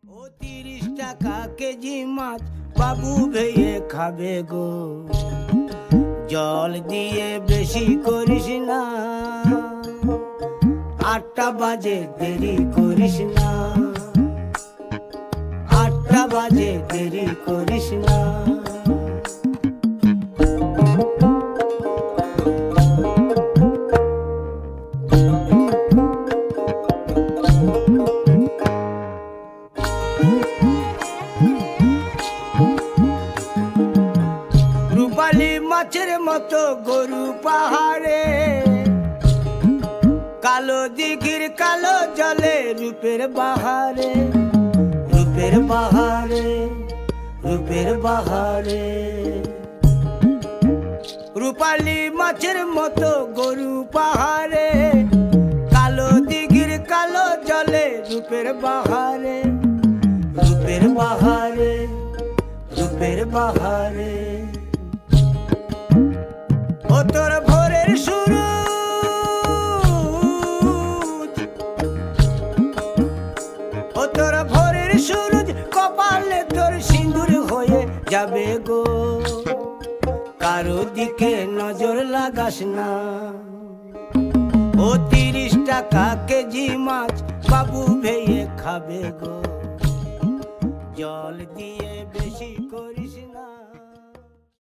ও ৩০ টাকা কেজি মাছ বাবু ভেয়ে খাবে গো। জল দিয়ে বেশি করিস না, ৮টা বাজে দেরি করিস না, ৮টা বাজে দেরি করিস না। রূপালী মাছের মতো গরু পাহাড়ে, কালো দিঘির কালো জলে রূপের বাহারে, রূপের বাহারে, রূপের বাহারে। রূপালী মাছের মতো গরু পাহাড়ে, কালো দিঘির কালো জলে রূপের বাহারে, রূপের বাহারে, রূপের বাহারে। ও তোর ভোরের সুরুজ, ও তোর ভোরের সুরুজ, কপালে তোর সিঁদুর হয়ে যাবে গো। কারো দিকে নজর লাগাস না, ও ৩০ টাকা কেজি মাছ বাবু ভেয়ে খাবে গো।